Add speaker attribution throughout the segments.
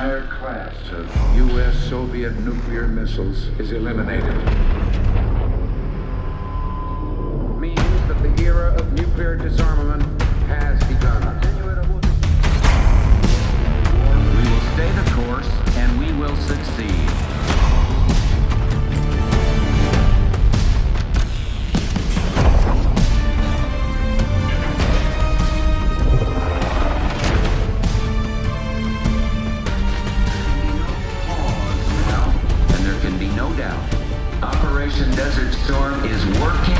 Speaker 1: entire class of U.S.-Soviet nuclear missiles is eliminated. Means that the era of nuclear disarmament has begun.
Speaker 2: We will stay the course, and we will succeed. And there can be no doubt. Operation Desert Storm is working.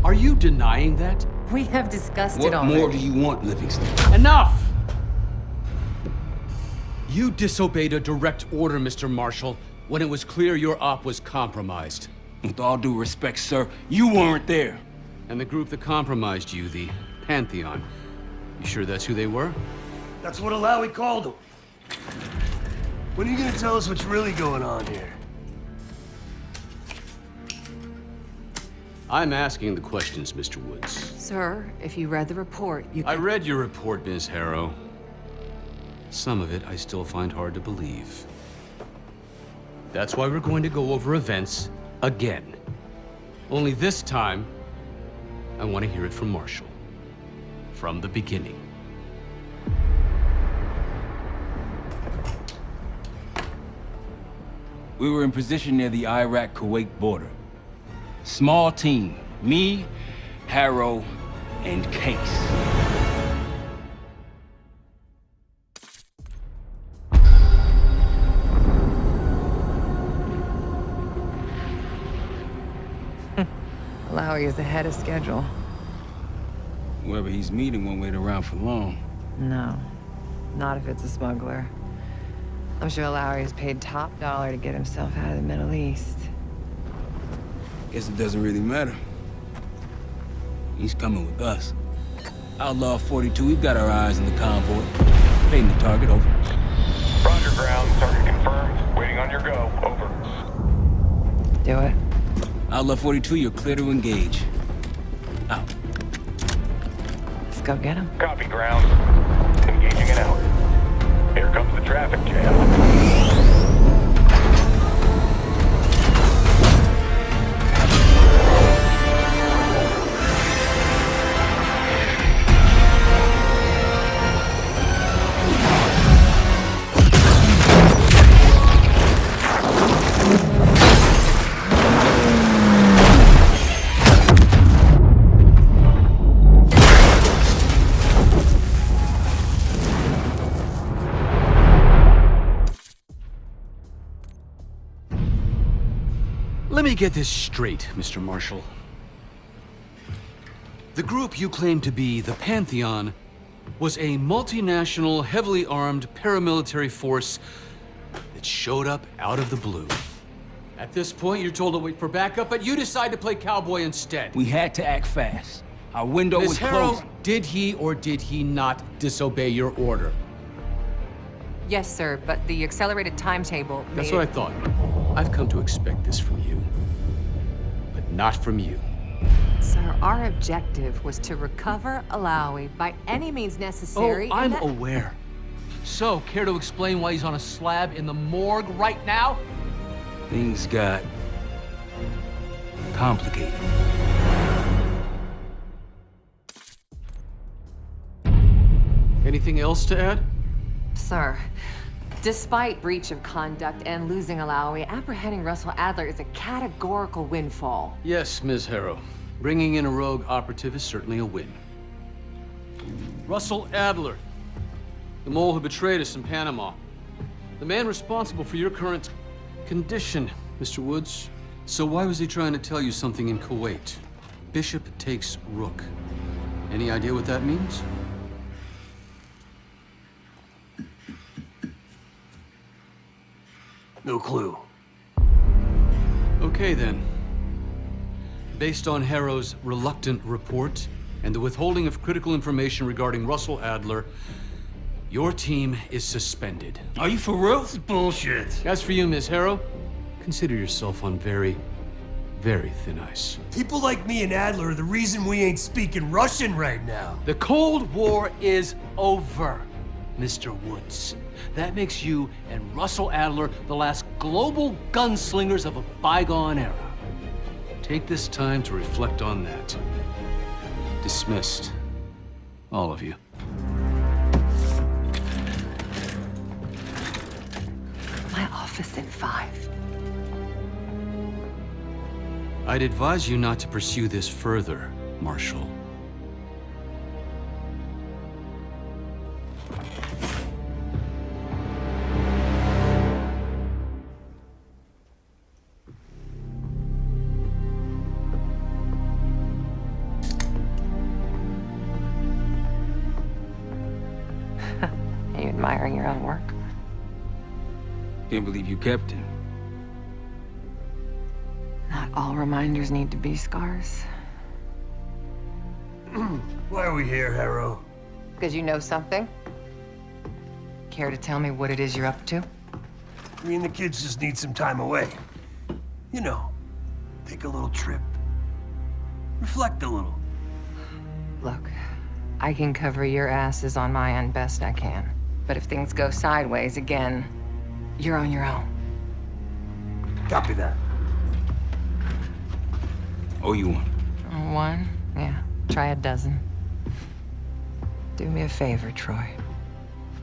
Speaker 3: Are you denying that?
Speaker 4: We have discussed it already.
Speaker 5: What more do you want, Livingston?
Speaker 3: Enough! You disobeyed a direct order, Mr. Marshall, when it was clear your op was compromised.
Speaker 5: With all due respect, sir, you weren't there.
Speaker 3: And the group that compromised you, the Pantheon, you sure that's who they were?
Speaker 6: That's what Alawi called him. When are you gonna tell us what's really going on here?
Speaker 3: I'm asking the questions, Mr. Woods.
Speaker 4: Sir, if you read the report, you
Speaker 3: I
Speaker 4: can...
Speaker 3: read your report, Ms. Harrow. Some of it I still find hard to believe. That's why we're going to go over events again. Only this time, I want to hear it from Marshall. From the beginning.
Speaker 5: We were in position near the Iraq-Kuwait border. Small team. Me, Harrow, and Case.
Speaker 4: Alawi is ahead of schedule.
Speaker 5: Whoever he's meeting won't wait around for long.
Speaker 4: No, not if it's a smuggler. I'm sure Alawi is paid top dollar to get himself out of the Middle East.
Speaker 5: Guess it doesn't really matter. He's coming with us. Outlaw 42, we've got our eyes on the convoy. Paying the target, over.
Speaker 7: Roger, ground. Target confirmed. Waiting on your go. Over.
Speaker 4: Do it.
Speaker 5: Outlaw 42, you're clear to engage. Out.
Speaker 4: Let's go get him.
Speaker 7: Copy, ground. Engaging and out. Here comes the traffic jam.
Speaker 3: Let me get this straight, Mr. Marshall. The group you claim to be the Pantheon was a multinational, heavily armed paramilitary force that showed up out of the blue. At this point, you're told to wait for backup, but you decide to play cowboy instead.
Speaker 5: We had to act fast. Our window was
Speaker 3: Ms. Harrow,
Speaker 5: closing.
Speaker 3: did he or did he not disobey your order?
Speaker 4: Yes, sir, but the accelerated timetable
Speaker 3: That's
Speaker 4: made
Speaker 3: what I thought. I've come to expect this from you, but not from you.
Speaker 4: Sir, our objective was to recover Alawi by any means necessary.
Speaker 3: Oh,
Speaker 4: and
Speaker 3: I'm aware. So, care to explain why he's on a slab in the morgue right now?
Speaker 5: Things got complicated.
Speaker 3: Anything else to add?
Speaker 4: Sir, despite breach of conduct and losing Alawi, apprehending Russell Adler is a categorical windfall.
Speaker 3: Yes, Ms. Harrow. Bringing in a rogue operative is certainly a win. Russell Adler, the mole who betrayed us in Panama. The man responsible for your current condition, Mr. Woods. So why was he trying to tell you something in Kuwait? Bishop takes Rook. Any idea what that means?
Speaker 6: No clue.
Speaker 3: Okay then. Based on Harrow's reluctant report, and the withholding of critical information regarding Russell Adler, your team is suspended.
Speaker 6: Are you for real? This is bullshit.
Speaker 3: As for you, Miss Harrow, consider yourself on very, very thin ice.
Speaker 6: People like me and Adler are the reason we ain't speaking Russian right now.
Speaker 3: The Cold War is over, Mr. Woods. That makes you and Russell Adler the last global gunslingers of a bygone era. Take this time to reflect on that. Dismissed. All of you.
Speaker 4: My office in 5.
Speaker 3: I'd advise you not to pursue this further, Marshal.
Speaker 4: Are you admiring your own work?
Speaker 5: Can't believe you kept him.
Speaker 4: Not all reminders need to be scars.
Speaker 6: Why are we here, Harrow?
Speaker 4: Because you know something? Care to tell me what it is you're up to?
Speaker 6: Me and the kids just need some time away. You know, take a little trip. Reflect a little.
Speaker 4: Look, I can cover your asses on my end best I can. But if things go sideways again, you're on your own.
Speaker 6: Copy that.
Speaker 5: Owe you one.
Speaker 4: One? Yeah. Try a dozen. Do me a favor, Troy.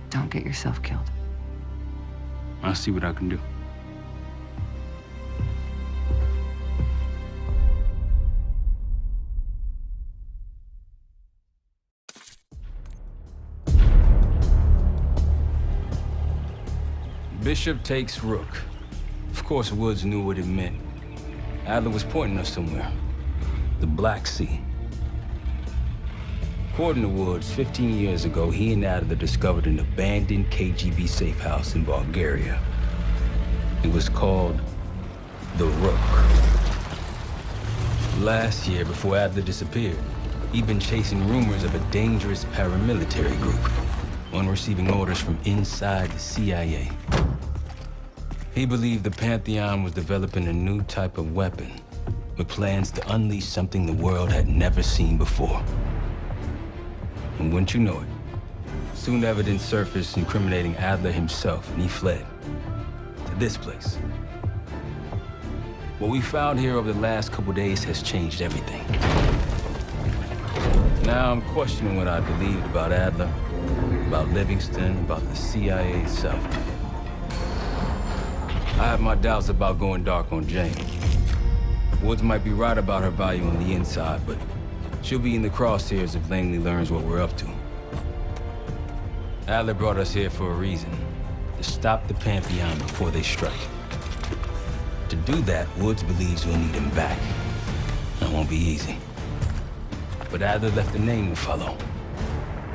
Speaker 4: Don't get yourself killed.
Speaker 5: I'll see what I can do. Bishop takes Rook. Of course, Woods knew what it meant. Adler was pointing us somewhere. The Black Sea. According to Woods, 15 years ago, he and Adler discovered an abandoned KGB safe house in Bulgaria. It was called the Rook. Last year, before Adler disappeared, he'd been chasing rumors of a dangerous paramilitary group, one receiving orders from inside the CIA. He believed the Pantheon was developing a new type of weapon, with plans to unleash something the world had never seen before. And wouldn't you know it, soon evidence surfaced incriminating Adler himself, and he fled to this place. What we found here over the last couple days has changed everything. Now I'm questioning what I believed about Adler, about Livingston, about the CIA itself. I have my doubts about going dark on Jane. Woods might be right about her value on the inside, but she'll be in the crosshairs if Langley learns what we're up to. Adler brought us here for a reason, to stop the Pantheon before they strike. To do that, Woods believes we'll need him back. That won't be easy. But Adler left a name to follow.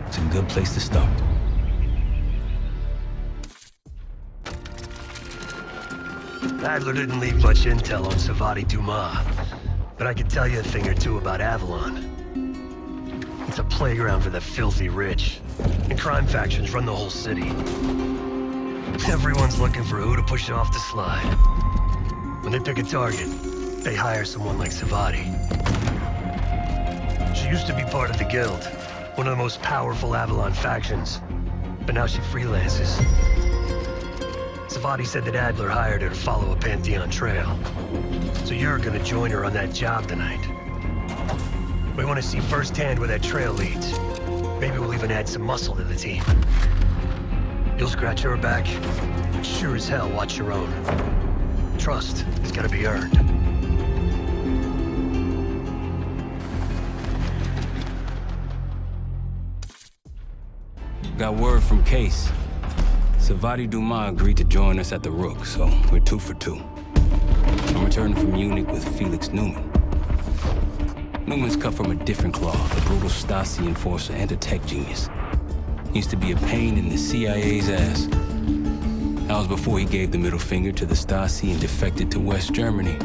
Speaker 5: It's a good place to start.
Speaker 6: Adler didn't leave much intel on Savati Dumas, but I could tell you a thing or two about Avalon. It's a playground for the filthy rich, and crime factions run the whole city. Everyone's looking for who to push off the slide. When they pick a target, they hire someone like Savati. She used to be part of the Guild, one of the most powerful Avalon factions, but now she freelances. Savati said that Adler hired her to follow a Pantheon trail. So you're gonna join her on that job tonight. We want to see firsthand where that trail leads. Maybe we'll even add some muscle to the team. You'll scratch her back, but sure as hell watch your own. Trust has gotta be earned.
Speaker 5: Got word from Case. Savati Dumas agreed to join us at the Rook, so we're 2 for 2. I'm returning from Munich with Felix Newman. Newman's cut from a different cloth, a brutal Stasi enforcer and a tech genius. He used to be a pain in the CIA's ass. That was before he gave the middle finger to the Stasi and defected to West Germany.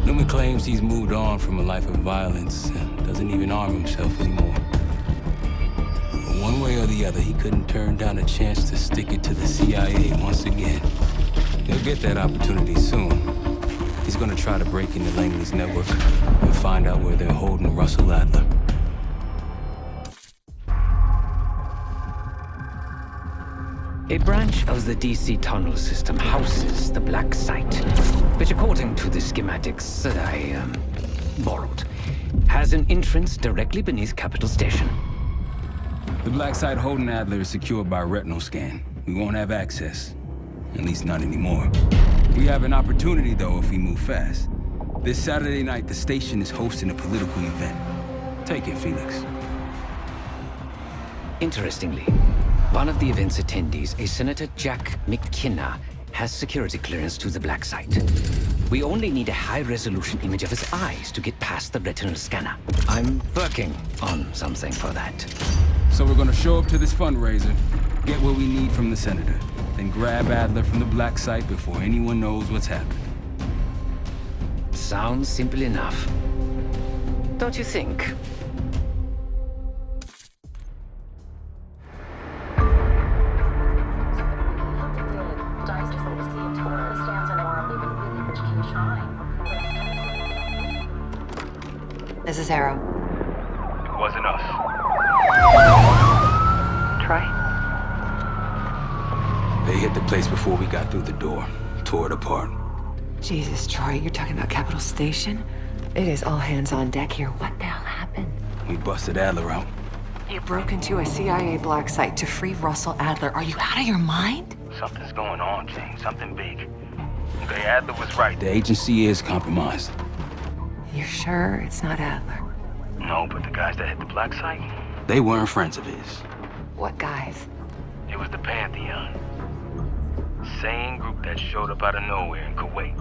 Speaker 5: Newman claims he's moved on from a life of violence and doesn't doesn't even arm himself anymore. But one way or the other, he couldn't turn down a chance to stick it to the CIA once again. He'll get that opportunity soon. He's gonna try to break into Langley's network and find out where they're holding Russell Adler.
Speaker 8: A branch of the DC tunnel system houses the Black Site, which according to the schematics that I borrowed, has an entrance directly beneath Capital Station.
Speaker 5: The Black Site holding Adler is secured by retinal scan. We won't have access. At least not anymore. We have an opportunity, though, if we move fast. This Saturday night, the station is hosting a political event. Take it, Felix.
Speaker 8: Interestingly, one of the event's attendees, a Senator Jack McKenna, has security clearance to the Black Site. We only need a high-resolution image of his eyes to get past the retinal scanner. I'm working on something for that.
Speaker 5: So we're gonna show up to this fundraiser, get what we need from the Senator, then grab Adler from the Black Site before anyone knows what's happened.
Speaker 8: Sounds simple enough. Don't you think?
Speaker 4: This is Arrow.
Speaker 7: It wasn't us.
Speaker 4: Troy?
Speaker 5: They hit the place before we got through the door, tore it apart.
Speaker 4: Jesus, Troy, you're talking about Capital Station? It is all hands on deck here. What the hell happened?
Speaker 5: We busted Adler out.
Speaker 4: You broke into a CIA Black Site to free Russell Adler. Are you out of your mind?
Speaker 7: Something's going on, James. Something big. Okay, Adler was right.
Speaker 5: The agency is compromised.
Speaker 4: You're sure it's not Adler?
Speaker 7: No, but the guys that hit the Black Site,
Speaker 5: They weren't friends of his.
Speaker 4: What guys?
Speaker 7: it was the Pantheon. Same group that showed up out of nowhere in Kuwait.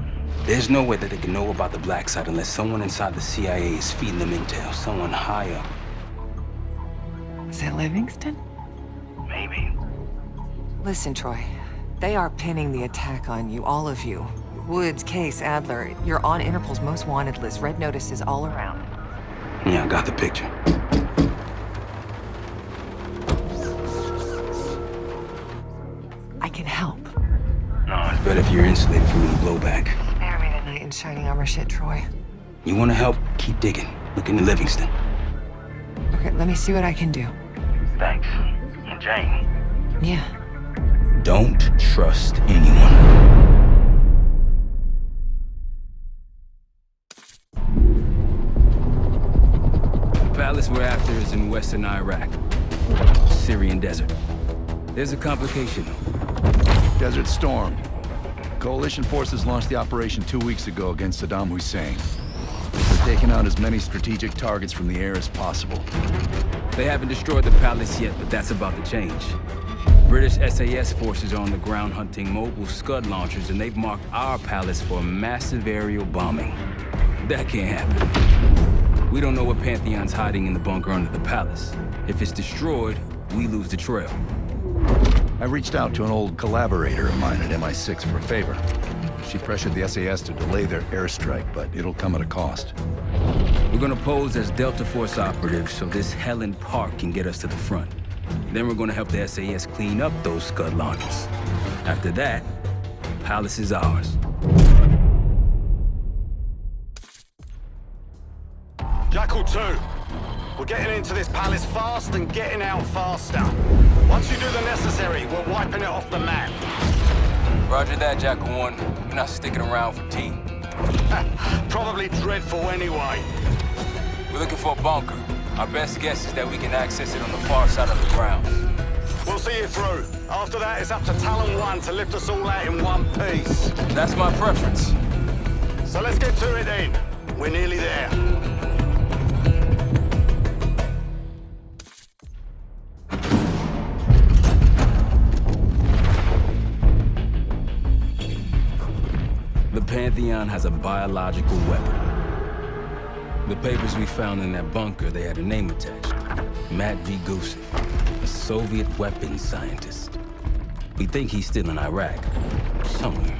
Speaker 5: There's no way that they can know about the Black Site unless someone inside the CIA is feeding them intel, someone high up.
Speaker 4: Is it Livingston?
Speaker 7: Maybe.
Speaker 4: Listen, Troy. They are pinning the attack on you, all of you. Woods, Case, Adler. You're on Interpol's most wanted list. Red notices all around.
Speaker 5: Yeah, I got the picture.
Speaker 4: I can help.
Speaker 7: No, it's
Speaker 5: Better if you're insulated from any blowback.
Speaker 4: Spare me tonight in shining armor shit, Troy.
Speaker 5: You wanna help? Keep digging. Look into Livingston.
Speaker 4: Okay, let me see what I can do.
Speaker 7: thanks. And Jane.
Speaker 4: Yeah.
Speaker 5: Don't trust anyone. The palace we're after is in western Iraq. Syrian desert. There's a complication, though.
Speaker 9: Desert Storm. Coalition forces launched the operation 2 weeks ago against Saddam Hussein. They're taking out as many strategic targets from the air as possible.
Speaker 5: They haven't destroyed the palace yet, but that's about to change. British SAS forces are on the ground hunting mobile Scud launchers, and they've marked our palace for massive aerial bombing. That can't happen. We don't know what Pantheon's hiding in the bunker under the palace. If it's destroyed, we lose the trail.
Speaker 9: I reached out to an old collaborator of mine at MI6 for a favor. She pressured the SAS to delay their airstrike, but it'll come at a cost.
Speaker 5: We're gonna pose as Delta Force operatives so this Helen Park can get us to the front. Then we're gonna help the SAS clean up those Scud launchers. After that, the palace is ours.
Speaker 10: Jackal 2, we're getting into this palace fast and getting out faster. Once you do the necessary, we're wiping it off the map.
Speaker 5: Roger that, Jackal 1. We're not sticking around for tea.
Speaker 10: Probably dreadful anyway.
Speaker 5: We're looking for a bunker. Our best guess is that we can access it on the far side of the grounds.
Speaker 10: We'll see you through. After that, it's up to Talon 1 to lift us all out in one piece.
Speaker 5: That's my preference.
Speaker 10: So let's get to it then. We're nearly there.
Speaker 5: The Pantheon has a biological weapon. The papers we found in that bunker, they had a name attached. Matt V. Gusev, a Soviet weapons scientist. We think he's still in Iraq, somewhere.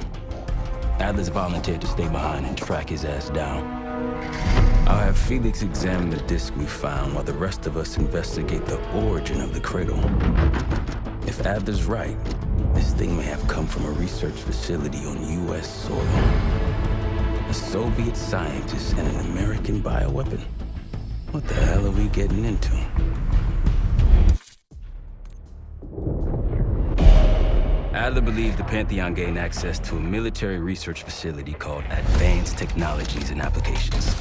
Speaker 5: Adler's volunteered to stay behind and track his ass down. I'll have Felix examine the disk we found while the rest of us investigate the origin of the cradle. If Adler's right, this thing may have come from a research facility on U.S. soil. A Soviet scientist and an American bioweapon. What the hell are we getting into? Adler believed the Pantheon gained access to a military research facility called Advanced Technologies and Applications.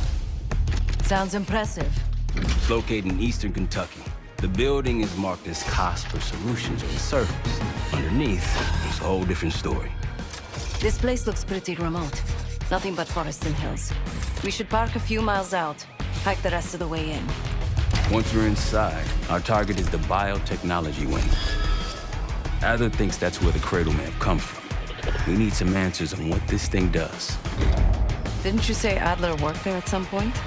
Speaker 11: Sounds impressive.
Speaker 5: It's located in eastern Kentucky. The building is marked as Cosper Solutions on the surface. Underneath, it's a whole different story.
Speaker 11: This place looks pretty remote. Nothing but forests and hills. We should park a few miles out, hike the rest of the way in.
Speaker 5: Once we're inside, our target is the biotechnology wing. Adler thinks that's where the cradle may have come from. We need some answers on what this thing does.
Speaker 11: Didn't you say Adler worked there at some point?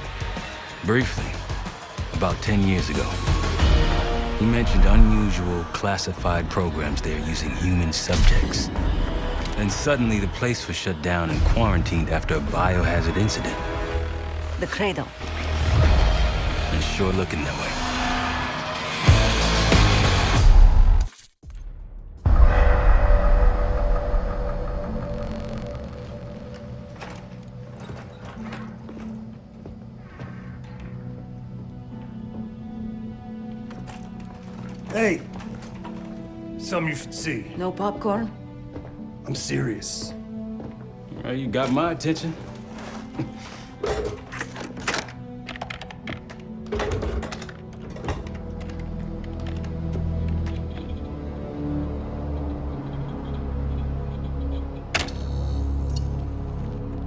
Speaker 5: Briefly, about 10 years ago. He mentioned unusual, classified programs there using human subjects. Then suddenly the place was shut down and quarantined after a biohazard incident.
Speaker 11: The cradle.
Speaker 5: It's sure looking that way.
Speaker 6: Hey! Something you should see.
Speaker 11: No popcorn?
Speaker 6: I'm serious.
Speaker 5: Well, you got my attention.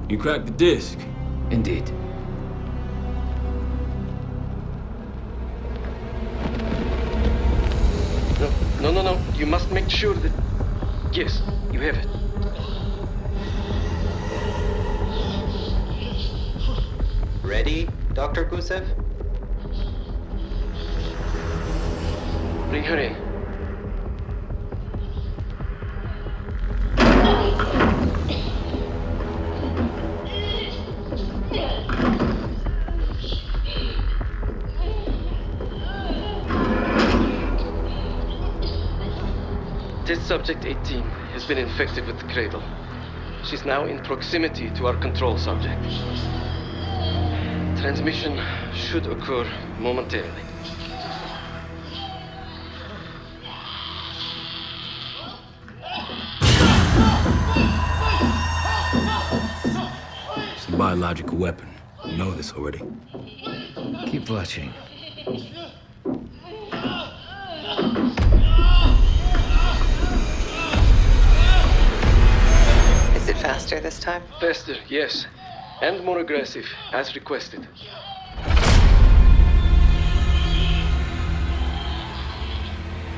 Speaker 5: You cracked the disc.
Speaker 8: Indeed.
Speaker 12: No. You must make sure that... Yes, you have it.
Speaker 13: Ready, Dr. Gusev?
Speaker 12: Bring her in. Test subject 18 has been infected with the cradle. She's now in proximity to our control subject. Transmission should occur momentarily.
Speaker 5: It's a biological weapon. You know this already.
Speaker 8: Keep watching.
Speaker 4: Is it faster this time?
Speaker 12: Faster, yes. And more aggressive, as requested.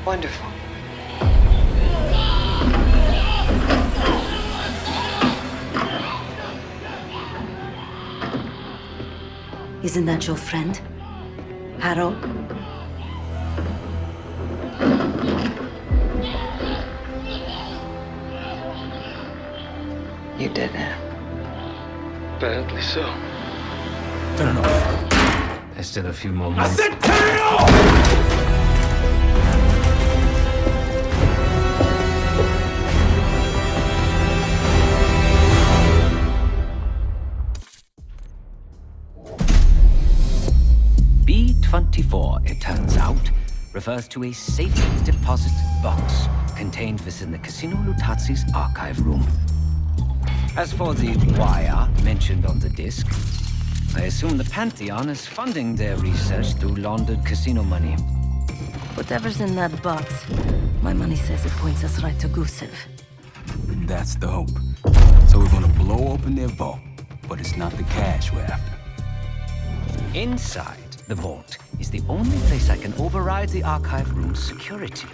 Speaker 4: Wonderful.
Speaker 11: Isn't that your friend? Harrow?
Speaker 4: You did it.
Speaker 12: Apparently so.
Speaker 5: Turn it off.
Speaker 8: There's still a few more minutes. B-24, it turns out, refers to a safe deposit box contained within the Casino Lutazi's archive room. As for the wire mentioned on the disc, I assume the Pantheon is funding their research through laundered casino money.
Speaker 11: Whatever's in that box, my money says it points us right to Gusev.
Speaker 5: That's the hope. So we're gonna blow open their vault, but it's not the cash we're after.
Speaker 8: Inside the vault is the only place I can override the archive room's security.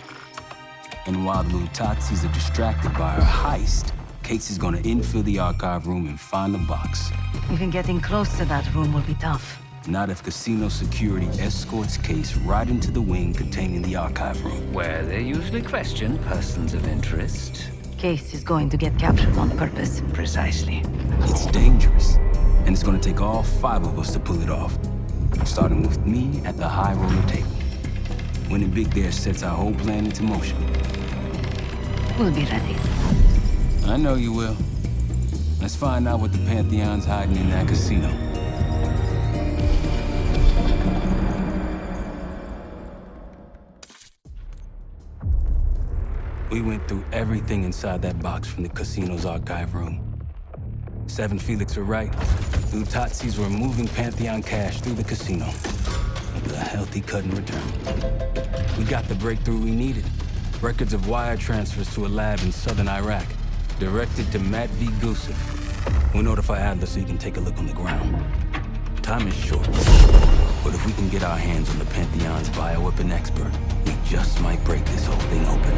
Speaker 5: And while the Lutazis are distracted by our heist, Case is gonna infill the archive room and find the box.
Speaker 11: Even getting close to that room will be tough.
Speaker 5: Not if casino security escorts Case right into the wing containing the archive room.
Speaker 8: Where they usually question persons of interest.
Speaker 11: Case is going to get captured on purpose.
Speaker 8: Precisely.
Speaker 5: It's dangerous. And it's gonna take all 5 of us to pull it off. Starting with me at the high roller table. Winning big there sets our whole plan into motion.
Speaker 11: We'll be ready.
Speaker 5: I know you will. Let's find out what the Pantheon's hiding in that casino. We went through everything inside that box from the casino's archive room. 7 Felix were right. Utazis were moving Pantheon cash through the casino. With a healthy cut in return. We got the breakthrough we needed. Records of wire transfers to a lab in southern Iraq. Directed to Matt V. Gusev. We'll notify Adler so he can take a look on the ground. Time is short. But if we can get our hands on the Pantheon's bioweapon expert, we just might break this whole thing open.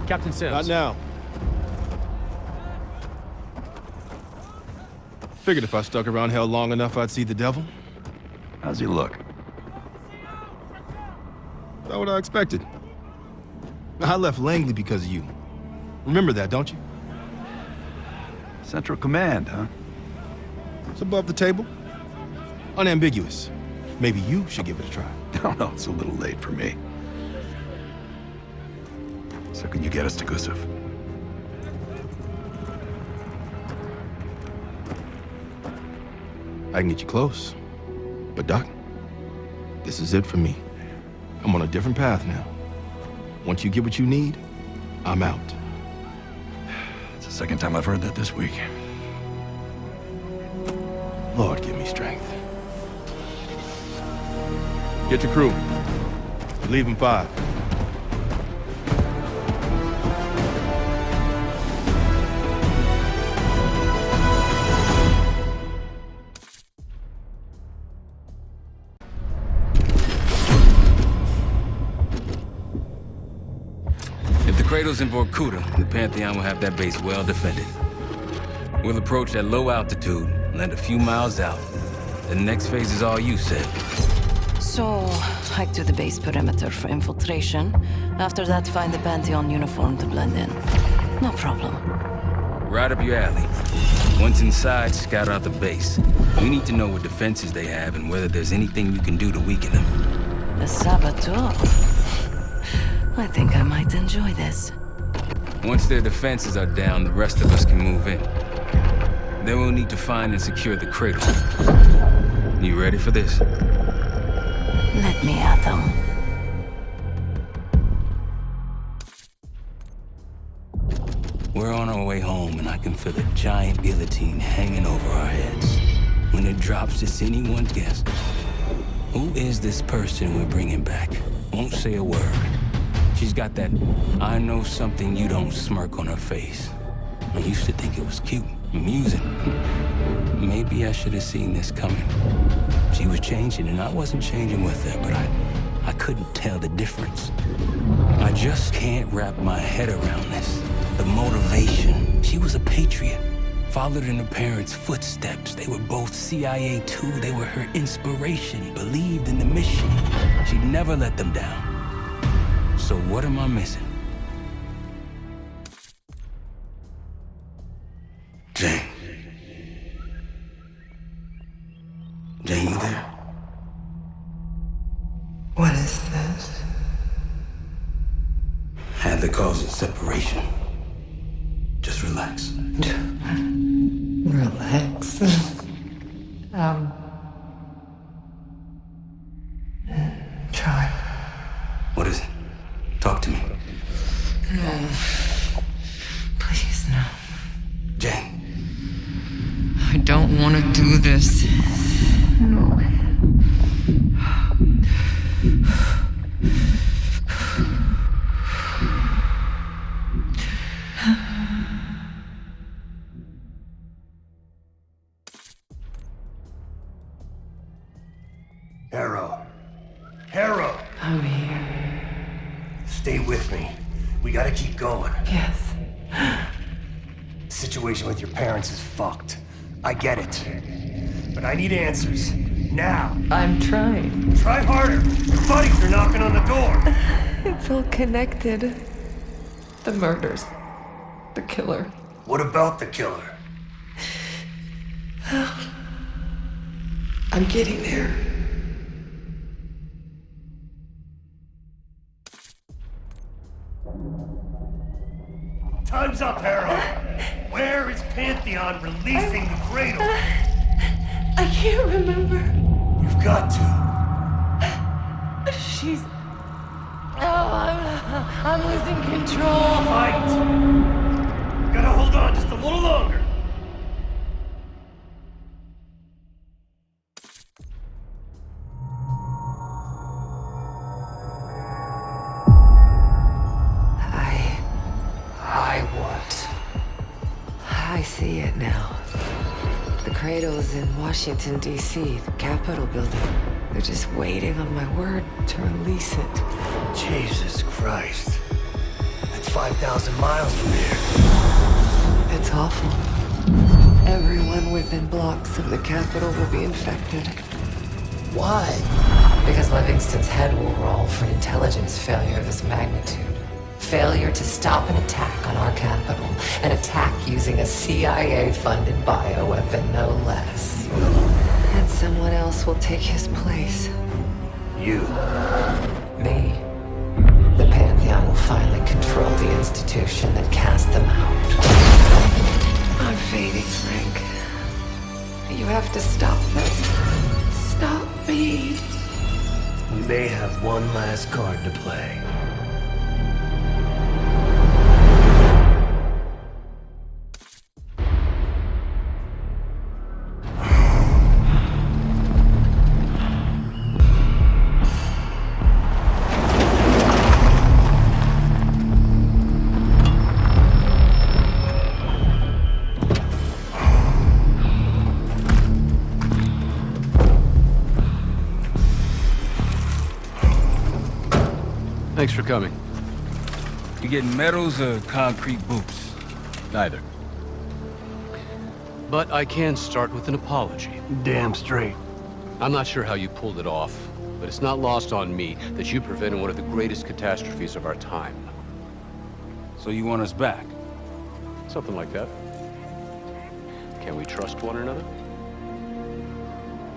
Speaker 14: Captain Sims.
Speaker 15: Not now. Figured if I stuck around hell long enough, I'd see the devil.
Speaker 9: How's he look?
Speaker 15: Not what I expected. I left Langley because of you. Remember that, don't you?
Speaker 9: Central Command, huh?
Speaker 15: It's above the table. Unambiguous. Maybe you should give it a try.
Speaker 9: No, no, it's a little late for me. So can you get us to Gusev?
Speaker 15: I can get you close. But Doc, this is it for me. I'm on a different path now. Once you get what you need, I'm out.
Speaker 9: It's the second time I've heard that this week.
Speaker 15: Lord, give me strength. Get your crew. Leave in 5.
Speaker 5: If the cradle's in Vorkuta, the Pantheon will have that base well defended. We'll approach at low altitude, land a few miles out. The next phase is all you said.
Speaker 11: So, hike to the base perimeter for infiltration. After that, find the Pantheon uniform to blend in. No problem.
Speaker 5: Right up your alley. Once inside, scout out the base. We need to know what defenses they have and whether there's anything you can do to weaken them.
Speaker 11: The saboteur. I think I might enjoy this.
Speaker 5: Once their defenses are down, the rest of us can move in. Then we'll need to find and secure the cradle. You ready for this?
Speaker 11: Let me at them.
Speaker 5: We're on our way home, and I can feel a giant guillotine hanging over our heads. When it drops, it's anyone's guess. Who is this person we're bringing back? Won't say a word. She's got that I know something you don't smirk on her face. I used to think it was cute, amusing. Maybe I should have seen this coming. She was changing, and I wasn't changing with her, but I couldn't tell the difference. I just can't wrap my head around this. The motivation. She was a patriot. Followed in her parents' footsteps. They were both CIA too. They were her inspiration. Believed in the mission. She'd never let them down. So what am I missing? Jane. Jane, you there?
Speaker 4: What is this?
Speaker 5: Had the cause of separation. Just relax.
Speaker 4: Relax. Try.
Speaker 5: What is it? Talk to me.
Speaker 4: dangerous. No.
Speaker 6: Harrow!
Speaker 4: I'm here.
Speaker 6: Stay with me. We gotta keep going.
Speaker 4: Yes.
Speaker 6: The situation with your parents is fucked. I get it. But I need answers. Now.
Speaker 4: I'm trying.
Speaker 6: Try harder. Your buddies are knocking on the door.
Speaker 4: It's all connected. The murders. The killer.
Speaker 6: What about the killer?
Speaker 4: I'm getting there.
Speaker 6: Time's up, Harrow. Where is Pantheon releasing the cradle?
Speaker 4: I can't remember.
Speaker 6: You've got to.
Speaker 4: She's... Oh, I'm losing control.
Speaker 6: Fight! You gotta hold on just a little longer.
Speaker 4: I see it now. The cradle's in Washington, D.C., the Capitol building. They're just waiting on my word to release it.
Speaker 6: Jesus Christ. That's 5,000 miles from here.
Speaker 4: It's awful. Everyone within blocks of the Capitol will be infected.
Speaker 6: Why?
Speaker 4: Because Livingston's head will roll for an intelligence failure of this magnitude. Failure to stop an attack on our capital. An attack using a CIA-funded bioweapon, no less. And someone else will take his place.
Speaker 6: You.
Speaker 4: Me. The Pantheon will finally control the institution that cast them out. I'm fading, Frank. You have to stop them. Stop me.
Speaker 6: We may have one last card to play.
Speaker 3: Thanks for coming.
Speaker 5: You getting medals or concrete boots?
Speaker 3: Neither. But I can start with an apology.
Speaker 6: Damn straight.
Speaker 3: I'm not sure how you pulled it off, but it's not lost on me that you prevented one of the greatest catastrophes of our time.
Speaker 5: So you want us back?
Speaker 3: Something like that. Can we trust one another?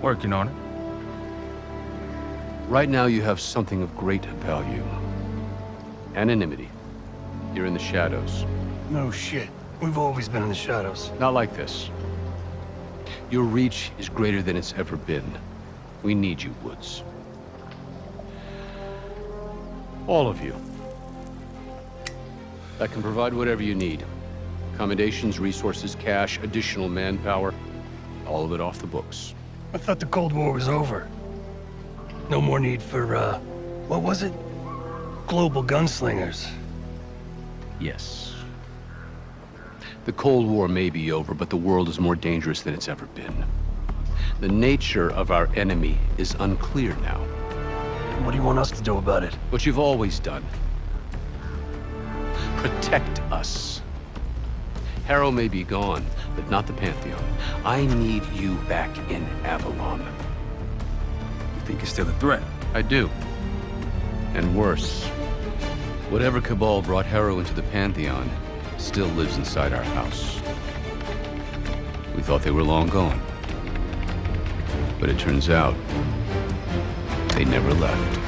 Speaker 5: Working on it.
Speaker 3: Right now you have something of great value. Anonymity. You're in the shadows.
Speaker 6: No shit. We've always been in the shadows.
Speaker 3: Not like this. Your reach is greater than it's ever been. We need you, Woods. All of you. That can provide whatever you need. Accommodations, resources, cash, additional manpower. All of it off the books.
Speaker 6: I thought the Cold War was over. No more need for, what was it? Global gunslingers.
Speaker 3: Yes. The Cold War may be over, but the world is more dangerous than it's ever been. The nature of our enemy is unclear now.
Speaker 6: What do you want us to do about it?
Speaker 3: What you've always done. Protect us. Harrow may be gone, but not the Pantheon. I need you back in Avalon.
Speaker 5: You think it's still a threat?
Speaker 3: I do. And worse. Whatever cabal brought Harrow into the Pantheon still lives inside our house. We thought they were long gone. But it turns out, they never left.